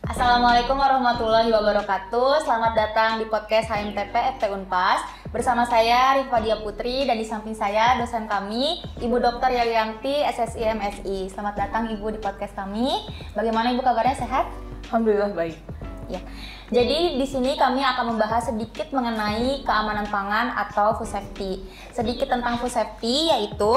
Assalamualaikum warahmatullahi wabarakatuh. Selamat datang di podcast HMTP FT Unpas. Bersama saya Rifadia Putri dan di samping saya dosen kami Ibu Dr. Yalianti SSI MSI. Selamat datang Ibu di podcast kami. Bagaimana Ibu kabarnya, sehat? Alhamdulillah baik. Ya. Jadi di sini kami akan membahas sedikit mengenai keamanan pangan atau food safety. Sedikit tentang food safety yaitu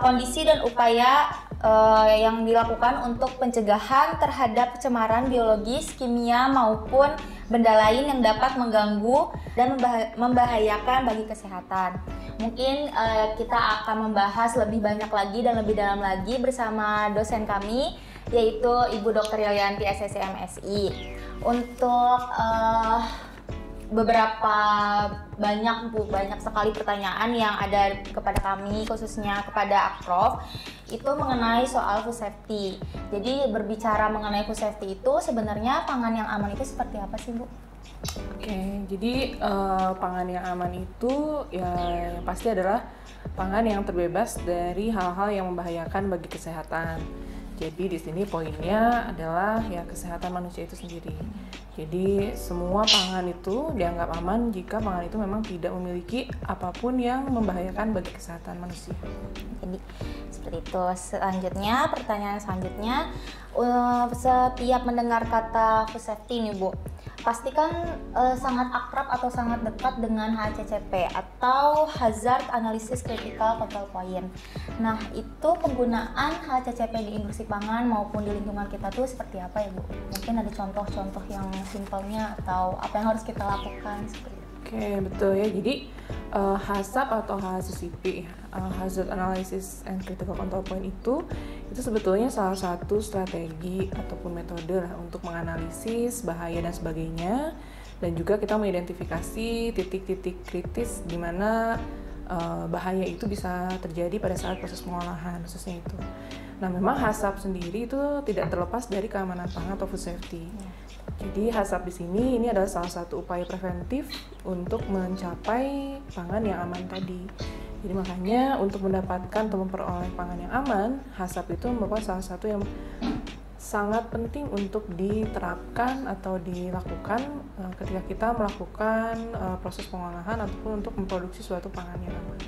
kondisi dan upaya yang dilakukan untuk pencegahan terhadap pencemaran biologis, kimia maupun benda lain yang dapat mengganggu dan membahayakan bagi kesehatan. Mungkin kita akan membahas lebih banyak lagi dan lebih dalam lagi bersama dosen kami yaitu Ibu Dr. Yalianti SSI MSI. Untuk beberapa banyak sekali pertanyaan yang ada kepada kami, khususnya kepada Akprof, itu mengenai soal food safety. Jadi berbicara mengenai food safety itu sebenarnya pangan yang aman itu seperti apa sih, Bu? Oke, jadi pangan yang aman itu ya yang pasti adalah pangan yang terbebas dari hal-hal yang membahayakan bagi kesehatan. Jadi di sini poinnya adalah ya kesehatan manusia itu sendiri. Jadi semua pangan itu dianggap aman jika pangan itu memang tidak memiliki apapun yang membahayakan bagi kesehatan manusia. Jadi seperti itu. Selanjutnya, pertanyaan selanjutnya, setiap mendengar kata food safety nih Bu, pastikan sangat akrab atau sangat dekat dengan HACCP atau Hazard Analysis Critical Control Point. Nah, itu penggunaan HACCP di industri pangan maupun di lingkungan kita tuh seperti apa ya Bu? Mungkin ada contoh-contoh yang simpelnya atau apa yang harus kita lakukan seperti itu. Oke, betul ya. Jadi HACCP atau HACCP, Hazard Analysis and Critical Control Point itu sebetulnya salah satu strategi ataupun metode lah untuk menganalisis bahaya dan sebagainya, dan juga kita mengidentifikasi titik-titik kritis di mana bahaya itu bisa terjadi pada saat proses pengolahan khususnya itu. Nah, memang HACCP sendiri itu tidak terlepas dari keamanan pangan atau food safety. Jadi HACCP di sini ini adalah salah satu upaya preventif untuk mencapai pangan yang aman tadi. Jadi makanya untuk mendapatkan atau memperoleh pangan yang aman, HACCP itu merupakan salah satu yang sangat penting untuk diterapkan atau dilakukan ketika kita melakukan proses pengolahan ataupun untuk memproduksi suatu pangan yang aman.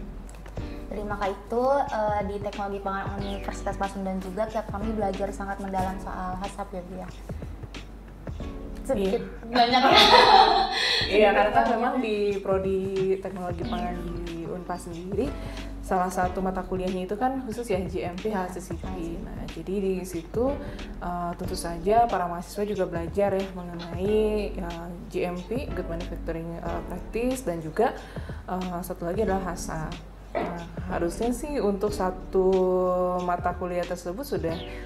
Dari maka itu di Teknologi Pangan Universitas Pasundan juga kami belajar sangat mendalam soal HACCP ya Bu ya. Sedikit banyak ya. Iya, karena memang di prodi Teknologi Pangan di Unpas sendiri salah satu mata kuliahnya itu kan khusus ya GMP HACCP. Nah, jadi di situ tentu saja para mahasiswa juga belajar ya mengenai GMP (Good Manufacturing Practice) dan juga satu lagi adalah HACCP. Nah, harusnya sih untuk satu mata kuliah tersebut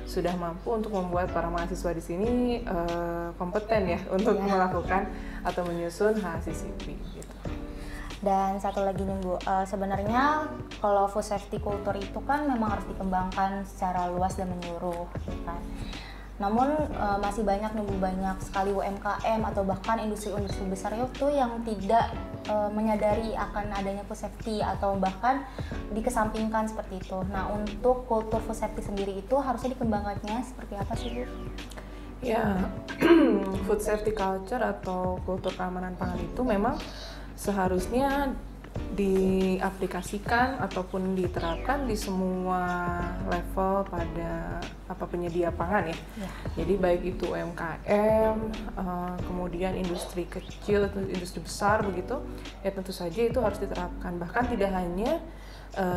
sudah mampu untuk membuat para mahasiswa di sini kompeten ya untuk melakukan atau menyusun HACCP gitu. Dan satu lagi nih Bu, sebenarnya kalau food safety culture itu kan memang harus dikembangkan secara luas dan menyeluruh, gitu kan. Namun masih banyak nih Bu, banyak sekali UMKM atau bahkan industri-industri besar itu yang tidak menyadari akan adanya food safety atau bahkan dikesampingkan seperti itu. Nah, untuk kultur food safety sendiri itu harusnya dikembangkannya seperti apa sih Bu? Ya, food safety culture atau kultur keamanan pangan itu memang seharusnya diaplikasikan ataupun diterapkan di semua level pada penyedia pangan ya. Jadi baik itu UMKM, kemudian industri kecil atau industri besar begitu, ya tentu saja itu harus diterapkan. Bahkan tidak hanya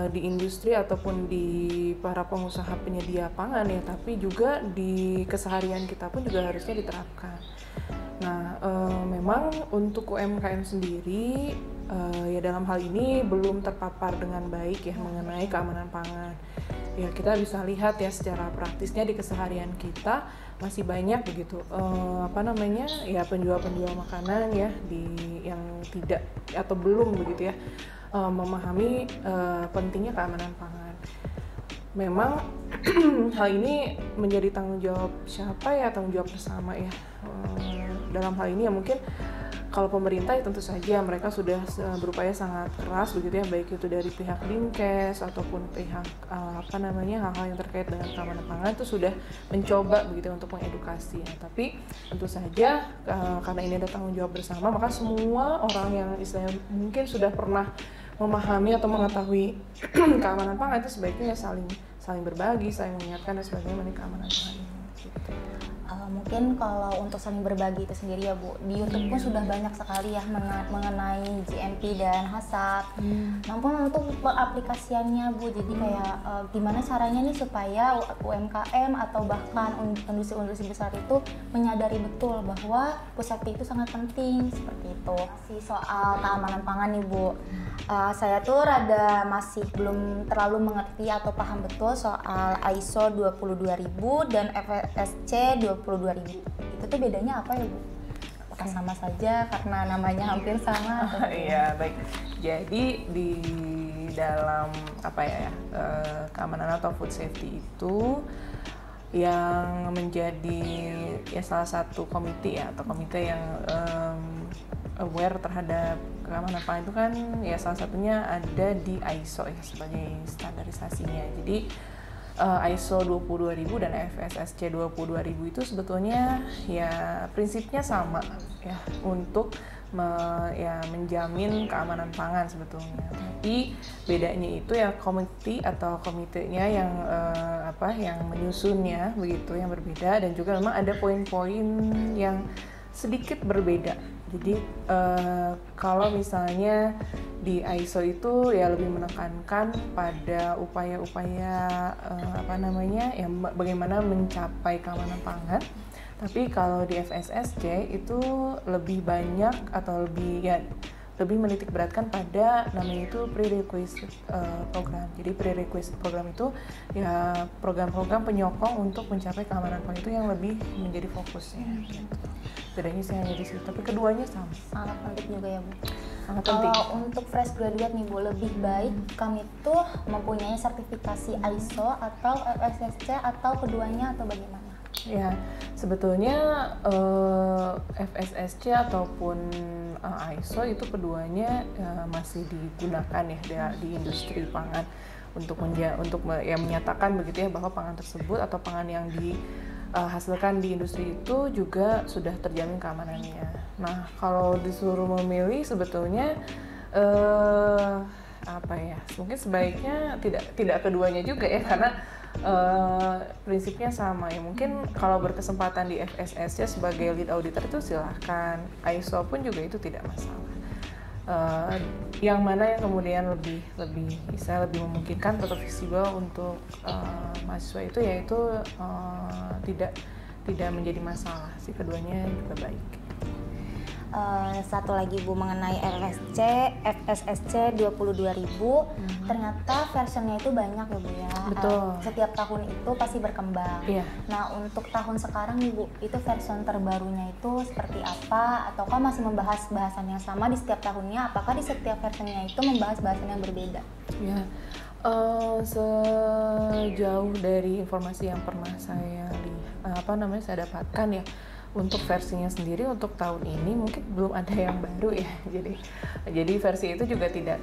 di industri ataupun di para pengusaha penyedia pangan ya, tapi juga di keseharian kita pun juga harusnya diterapkan. Nah, memang untuk UMKM sendiri ya dalam hal ini belum terpapar dengan baik ya mengenai keamanan pangan. Ya kita bisa lihat ya secara praktisnya di keseharian kita masih banyak begitu ya penjual-penjual makanan ya yang tidak atau belum begitu ya memahami pentingnya keamanan pangan. Memang hal ini menjadi tanggung jawab siapa ya, tanggung jawab bersama ya. Dalam hal ini ya mungkin kalau pemerintah ya tentu saja mereka sudah berupaya sangat keras begitu ya, baik itu dari pihak Dinkes ataupun pihak hal-hal yang terkait dengan keamanan pangan itu sudah mencoba begitu untuk mengedukasi. Tapi tentu saja karena ini ada tanggung jawab bersama, maka semua orang yang istilahnya mungkin sudah pernah memahami atau mengetahui keamanan pangan itu sebaiknya saling berbagi, saling mengingatkan dan sebagainya mengenai keamanan pangan ini. Gitu. Mungkin kalau untuk saling berbagi itu sendiri ya Bu, di YouTube pun sudah banyak sekali ya mengenai GMP dan HACCP. Namun untuk aplikasiannya Bu, jadi kayak gimana caranya nih supaya UMKM atau bahkan industri-industri besar itu menyadari betul bahwa food safety itu sangat penting seperti itu. Masih soal keamanan pangan nih Bu, saya tuh masih belum terlalu mengerti atau paham betul soal ISO 22000 dan FSC 22000. Itu tuh bedanya apa ya Bu? Apakah sama saja karena namanya hampir sama? Iya, baik. Jadi di dalam keamanan atau food safety itu yang menjadi ya salah satu komite yang aware terhadap keamanan pangan itu kan ya salah satunya ada di ISO ya sebagai standarisasinya. Jadi ISO 22000 dan FSSC 22000 itu sebetulnya ya prinsipnya sama ya untuk menjamin keamanan pangan sebetulnya. Tapi bedanya itu ya komitenya yang menyusunnya begitu yang berbeda, dan juga memang ada poin-poin yang sedikit berbeda. Jadi kalau misalnya di ISO itu ya lebih menekankan pada upaya-upaya bagaimana mencapai keamanan pangan. Tapi kalau di FSSC itu lebih banyak atau lebih menitik beratkan pada namanya itu prerequisite program. Jadi prerequisite program itu ya program-program penyokong untuk mencapai keamanan pangan itu yang lebih menjadi fokusnya. Gitu. Bedanya sih hanya di situ, tapi keduanya sama. Sangat penting juga ya Bu. Sangat penting. Kalau untuk fresh graduate nih Bu, lebih baik kami tuh mempunyai sertifikasi ISO atau FSSC atau keduanya atau bagaimana? Ya, sebetulnya FSSC ataupun ISO itu keduanya masih digunakan ya di industri pangan untuk menyatakan begitu ya bahwa pangan tersebut atau pangan yang dihasilkan di industri itu juga sudah terjamin keamanannya. Nah, kalau disuruh memilih sebetulnya mungkin sebaiknya tidak keduanya juga ya, karena prinsipnya sama ya. Mungkin kalau berkesempatan di FSSC sebagai lead auditor itu silahkan, ISO pun juga itu tidak masalah. Yang mana yang kemudian lebih memungkinkan atau visible untuk mahasiswa itu yaitu tidak menjadi masalah sih, keduanya juga baik. Satu lagi Bu, mengenai FSSC 22000, ternyata versionnya itu banyak ya Bu ya. Betul. Setiap tahun itu pasti berkembang. Iya. Nah, untuk tahun sekarang nih Bu, itu version terbarunya itu seperti apa? Ataukah masih membahas bahasan yang sama di setiap tahunnya? Apakah di setiap versionnya itu membahas bahasan yang berbeda? Ya, sejauh dari informasi yang pernah saya saya dapatkan ya, untuk versinya sendiri untuk tahun ini mungkin belum ada yang baru ya. Jadi versi itu juga tidak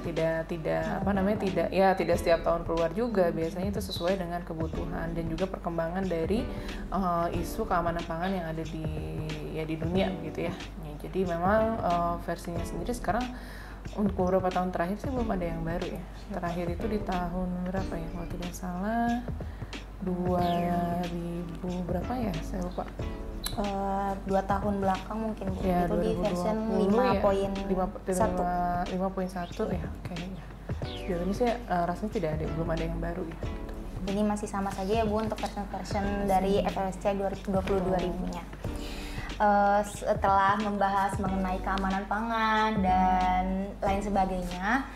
setiap tahun keluar juga. Biasanya itu sesuai dengan kebutuhan dan juga perkembangan dari isu keamanan pangan yang ada di dunia gitu ya. Jadi memang versinya sendiri sekarang untuk beberapa tahun terakhir sih belum ada yang baru ya. Terakhir itu di tahun berapa ya? Kalau tidak salah 2000 berapa ya? Saya lupa. 2 tahun belakang mungkin Bu. Ya, itu di version 5.1 ya kayaknya. Sejauh ini sih rasanya belum ada yang baru ya. Gitu. Jadi masih sama saja ya Bu untuk version dari FSC 22000-nya. Setelah membahas mengenai keamanan pangan dan lain sebagainya,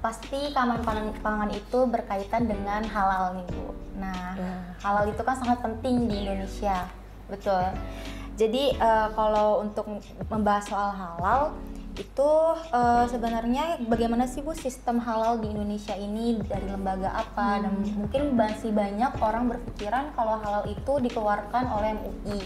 pasti keamanan pangan itu berkaitan dengan halal nih Bu. Nah, halal itu kan sangat penting di Indonesia, betul. Jadi kalau untuk membahas soal halal itu sebenarnya bagaimana sih Bu sistem halal di Indonesia ini, dari lembaga apa, dan mungkin masih banyak orang berpikiran kalau halal itu dikeluarkan oleh MUI,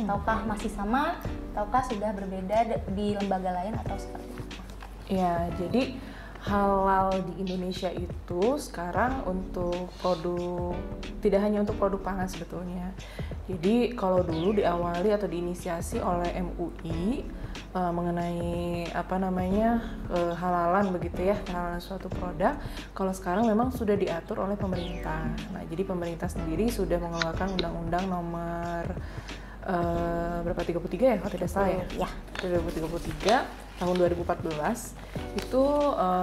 ataukah masih sama, ataukah sudah berbeda di lembaga lain atau seperti apa? Ya, jadi halal di Indonesia itu sekarang untuk produk, tidak hanya untuk produk pangan sebetulnya. Jadi kalau dulu diawali atau diinisiasi oleh MUI mengenai halalan begitu ya, halalan suatu produk. Kalau sekarang memang sudah diatur oleh pemerintah. Nah, jadi pemerintah sendiri sudah mengeluarkan Undang-Undang nomor berapa 33 ya kalau tidak salah ya. 2033 tahun 2014 itu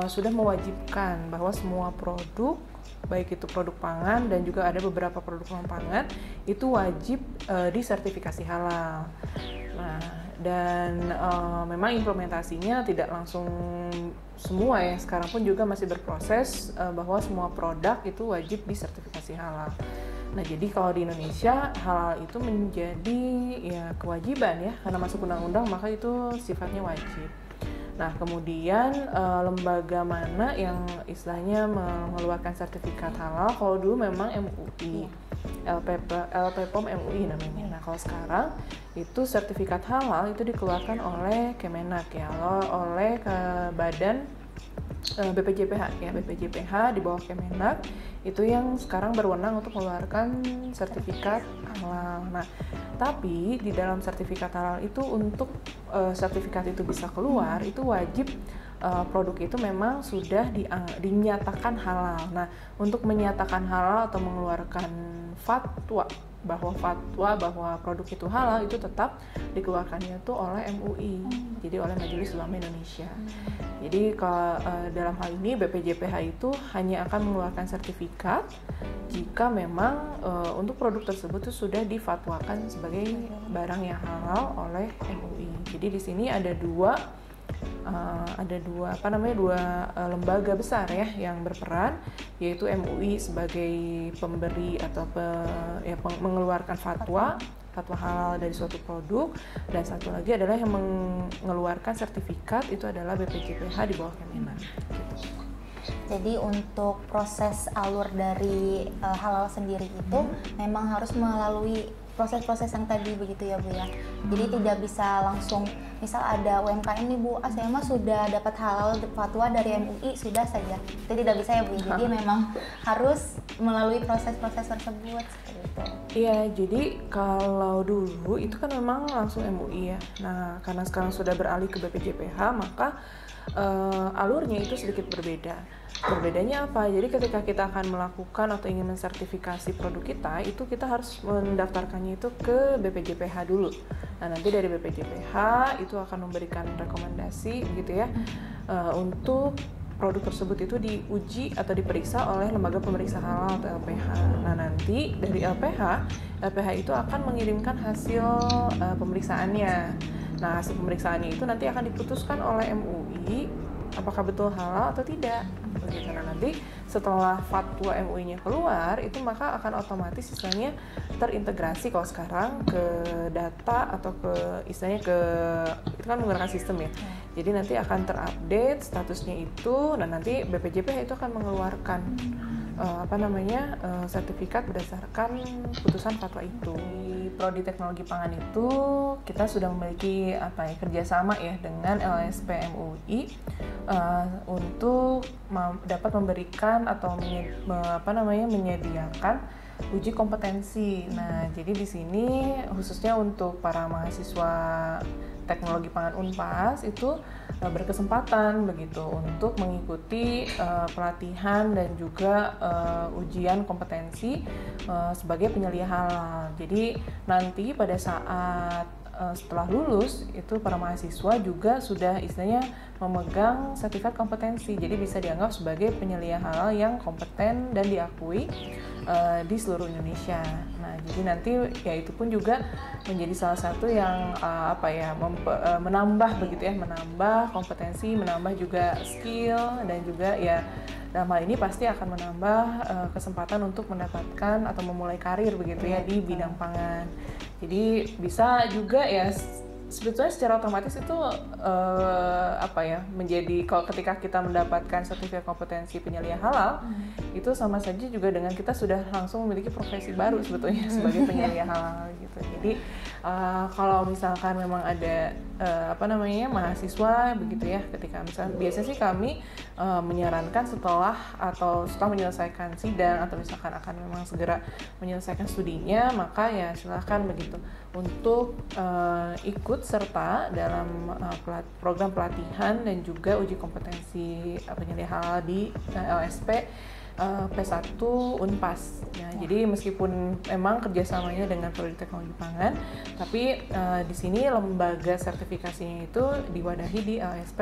sudah mewajibkan bahwa semua produk, baik itu produk pangan dan juga ada beberapa produk non pangan, itu wajib disertifikasi halal. Nah, dan memang implementasinya tidak langsung semua ya, sekarang pun juga masih berproses bahwa semua produk itu wajib disertifikasi halal. Nah, jadi kalau di Indonesia halal itu menjadi ya kewajiban ya, karena masuk undang-undang maka itu sifatnya wajib. Nah, kemudian lembaga mana yang istilahnya mengeluarkan sertifikat halal? Kalau dulu memang MUI, LPPOM MUI namanya. Nah, kalau sekarang itu sertifikat halal itu dikeluarkan oleh Kemenak ya, oleh badan BPJPH ya, BPJPH di bawah Kemenak itu yang sekarang berwenang untuk mengeluarkan sertifikat halal. Nah, tapi di dalam sertifikat halal itu untuk sertifikat itu bisa keluar itu wajib produk itu memang sudah dinyatakan halal. Nah, untuk menyatakan halal atau mengeluarkan fatwa bahwa produk itu halal itu tetap dikeluarkannya itu oleh MUI, jadi oleh Majelis Ulama Indonesia. Jadi dalam hal ini BPJPH itu hanya akan mengeluarkan sertifikat jika memang untuk produk tersebut itu sudah difatwakan sebagai barang yang halal oleh MUI. Jadi di sini ada dua lembaga besar ya yang berperan, yaitu MUI sebagai pemberi atau mengeluarkan fatwa halal dari suatu produk, dan satu lagi adalah yang mengeluarkan sertifikat itu adalah BPJPH di bawah Kemenak. Gitu. Jadi untuk proses alur dari halal sendiri itu memang harus melalui proses-proses yang tadi begitu ya Bu ya. Jadi tidak bisa langsung, misal ada UMKM nih Bu, saya mah sudah dapat halal fatwa dari MUI sudah saja. Itu tidak bisa ya Bu. Jadi memang harus melalui proses-proses tersebut seperti itu. Iya, jadi kalau dulu itu kan memang langsung MUI ya. Nah, karena sekarang sudah beralih ke BPJPH, maka alurnya itu sedikit berbeda. Berbedanya apa? Jadi ketika kita akan melakukan atau ingin mensertifikasi produk kita, itu kita harus mendaftarkannya itu ke BPJPH dulu. Nah, nanti dari BPJPH itu akan memberikan rekomendasi gitu ya untuk produk tersebut itu diuji atau diperiksa oleh lembaga pemeriksa halal atau LPH. Nah, nanti dari LPH itu akan mengirimkan hasil pemeriksaannya. Nah, hasil pemeriksaannya itu nanti akan diputuskan oleh MUI apakah betul halal atau tidak. Begitu. Nah, nanti setelah fatwa MUI-nya keluar, itu maka akan otomatis istilahnya terintegrasi kalau sekarang ke data atau ke istilahnya itu kan menggunakan sistem ya. Jadi nanti akan terupdate statusnya itu, dan nanti BPJPH itu akan mengeluarkan sertifikat berdasarkan putusan fatwa itu. Di Prodi Teknologi Pangan itu kita sudah memiliki kerjasama ya dengan LSP MUI untuk dapat memberikan atau menyediakan uji kompetensi. Nah, jadi di sini khususnya untuk para mahasiswa Teknologi Pangan Unpas itu berkesempatan begitu untuk mengikuti pelatihan dan juga ujian kompetensi sebagai penyelia halal. Jadi nanti pada saat setelah lulus itu para mahasiswa juga sudah istilahnya memegang sertifikat kompetensi, jadi bisa dianggap sebagai penyelia halal yang kompeten dan diakui di seluruh Indonesia. Nah, jadi nanti ya itu pun juga menjadi salah satu yang menambah begitu ya, menambah kompetensi, menambah juga skill, dan juga ya dalam hal ini pasti akan menambah kesempatan untuk mendapatkan atau memulai karir begitu ya di bidang pangan. Jadi bisa juga ya sebetulnya secara otomatis itu menjadi kalau ketika kita mendapatkan sertifikat kompetensi penyelia halal itu sama saja juga dengan kita sudah langsung memiliki profesi baru sebetulnya sebagai penyelia halal gitu. Jadi kalau misalkan memang ada mahasiswa begitu ya, ketika misalnya biasanya sih kami menyarankan setelah menyelesaikan sidang atau misalkan akan memang segera menyelesaikan studinya, maka ya silahkan begitu untuk ikut serta dalam program pelatihan dan juga uji kompetensi penyelia halal di LSP P1 Unpas. Ya, jadi meskipun memang kerjasamanya dengan Prodi Teknologi Pangan, tapi di sini lembaga sertifikasinya itu diwadahi di LSP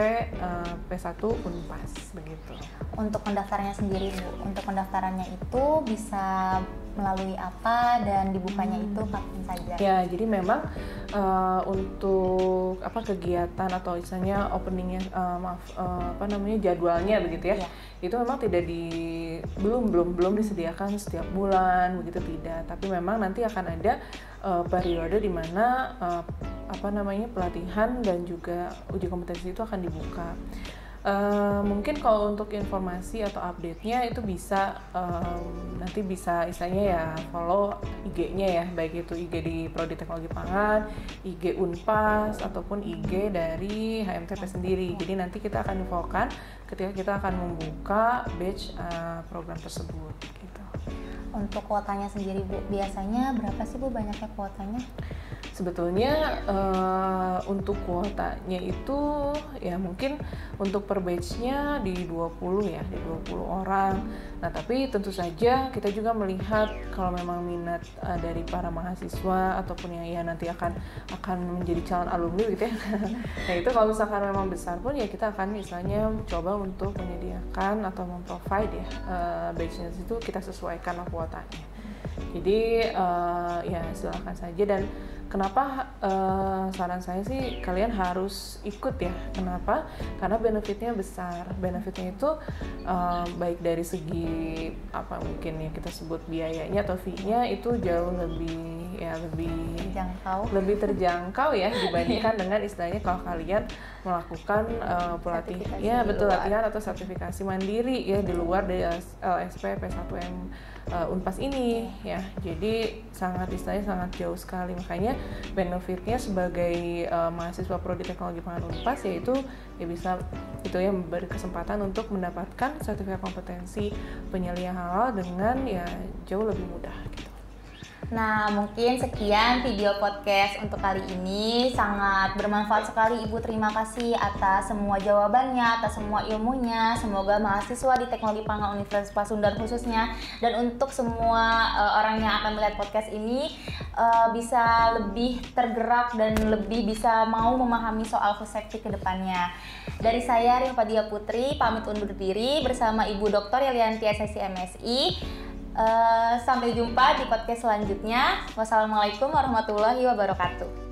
P1 Unpas begitu. Untuk pendaftarannya sendiri Bu, untuk pendaftarannya itu bisa melalui apa dan dibukanya itu kapan saja? Ya, jadi memang untuk kegiatan atau misalnya openingnya, jadwalnya begitu ya. Itu memang belum disediakan setiap bulan begitu, tidak. Tapi memang nanti akan ada periode di mana pelatihan dan juga uji kompetensi itu akan dibuka. Mungkin kalau untuk informasi atau update-nya itu bisa nanti bisa istilahnya ya follow IG-nya ya, baik itu IG di Prodi Teknologi Pangan, IG Unpas ataupun IG dari HMTP sendiri. Jadi nanti kita akan infokan ketika kita akan membuka batch program tersebut gitu. Untuk kuotanya sendiri Bu, biasanya berapa sih Bu banyaknya kuotanya? Sebetulnya untuk kuotanya itu ya mungkin untuk per batch-nya di 20 orang. Nah, tapi tentu saja kita juga melihat kalau memang minat dari para mahasiswa ataupun yang ya nanti akan menjadi calon alumni gitu ya. Nah, itu kalau misalkan memang besar pun ya kita akan misalnya coba untuk menyediakan atau memprovide ya batch-nya itu kita sesuaikan kuotanya. Jadi ya silakan saja. Dan kenapa saran saya sih kalian harus ikut ya. Kenapa? Karena benefitnya besar. Benefitnya itu baik dari segi mungkin ya kita sebut biayanya atau fee-nya itu jauh lebih terjangkau ya dibandingkan dengan istilahnya kalau kalian melakukan latihan atau sertifikasi mandiri ya di luar dari LSP P1M Unpas ini ya. Jadi sangat jauh sekali. Makanya benefitnya sebagai mahasiswa Prodi Teknologi Pangan Unpas yaitu ya bisa itu ya memberi kesempatan untuk mendapatkan sertifikat kompetensi penyelia halal dengan ya jauh lebih mudah gitu. Nah, mungkin sekian video podcast untuk kali ini. Sangat bermanfaat sekali Ibu. Terima kasih atas semua jawabannya, atas semua ilmunya. Semoga mahasiswa di Teknologi Pangan Universitas Pasundan khususnya dan untuk semua orang yang akan melihat podcast ini bisa lebih tergerak dan lebih bisa mau memahami soal food safety ke depannya. Dari saya Rinfa Dia Putri pamit undur diri bersama Ibu Dr. Yelianti SSC MSI. Sampai jumpa di podcast selanjutnya. Wassalamualaikum warahmatullahi wabarakatuh.